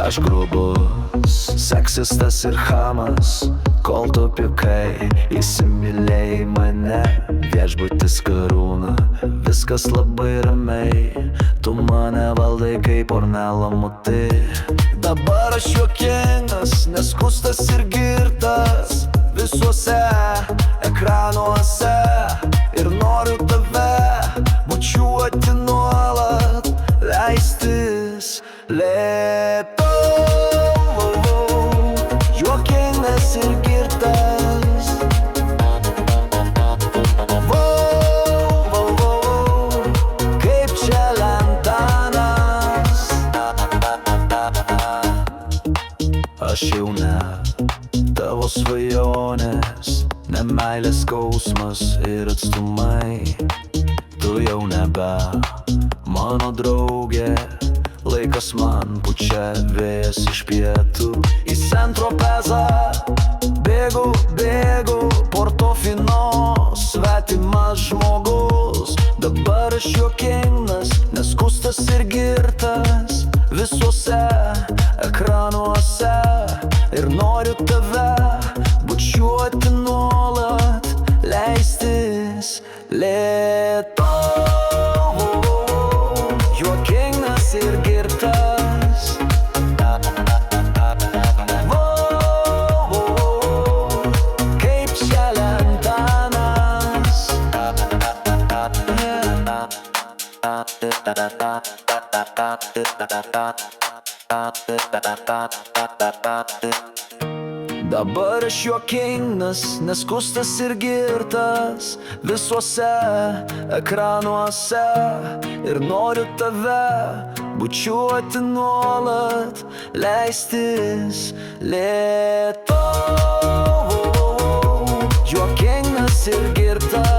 Aš grubus, seksistas ir chamas, kol tu pykai, įsimylėjai mane. Viešbutis Karūna, viskas labai ramiai, tu mane valdai kaip Ornella Muti. Dabar aš juokingas, neskustas ir girtas visuose ekranuose, ir noriu tave bučiuoti nuolat, leistis lėtai. Juokingas ir girtas, kaip Čelentánas. Aš jau ne tavo svajonės, ne meilės skausmas ir atstumai. Tu jau nebe mano draugė, laikas man pučia vėjas iš pietų. Į Saint-Tropezą bėgu, Portofino svetimas žmogus. Dabar aš juokingas, neskustas ir girtas visuose ekranuose, ir noriu tave bučiuoti nuolat, leistis lėtai. Juokingas ir girtas, kaip Čelentánas. Dabar aš juokingas, neskustas ir girtas visuose ekranuose, ir noriu tave bučiuoti nuolat, leistis lėtai. Juokingas ir girtas,